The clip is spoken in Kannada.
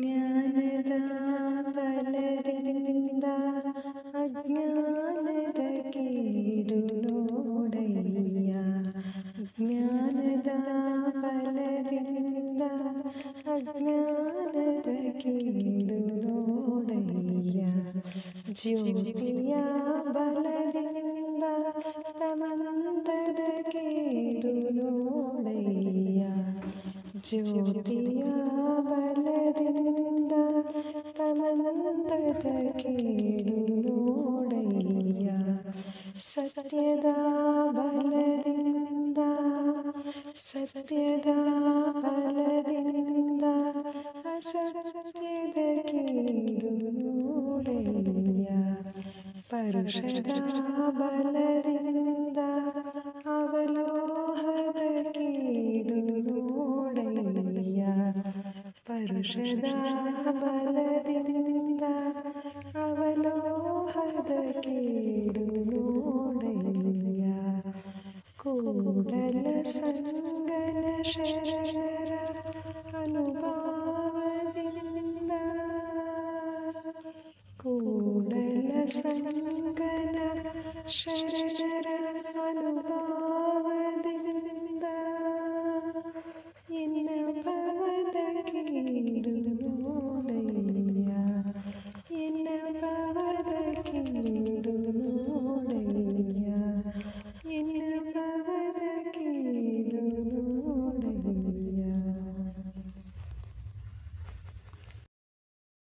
ಜ್ಞಾನದ ಬಲದಿಂದ ಅಜ್ಞಾನದ ಕೀಡು ನೋಡಯ್ಯ. ಜ್ಞಾನದ ಬಲದಿಂದ ಅಜ್ಞಾನದ ಕೀಡು ನೋಡಯ್ಯ. ಜ್ಯೋತಿಯ ಬಲದಿಂದ ತಮಂದದ ಕೀಡು ನೋಡಯ್ಯ. ಜ್ಯೋತಿಯ ಬಲದಿಂದ ತಮಂದದ ಕೀಡು ನೋಡಯ್ಯ. ಸತ್ಯದ ಬಲದಿಂದ ಅಸತ್ಯದ ಕೀಡು ನೋಡಯ್ಯ. ಪರುಷದ ಬಲದಿಂದ ಅವಲೋಹದ ಕೀಡು ನೋಡಯ್ಯ. ಪರುಷದ ಬಲದಿಂದ ಅವಲೋಹದ ಕೀಡು ನೋಡಯ್ಯ. ಕೂಡಲ ಸಂಗನ ಶರಣರ ಅನುಭಾವದಿಂದ ಕೂಡಲ ಸಂಗನ ಶರಣರ ಅನುಭಾವದಿಂದ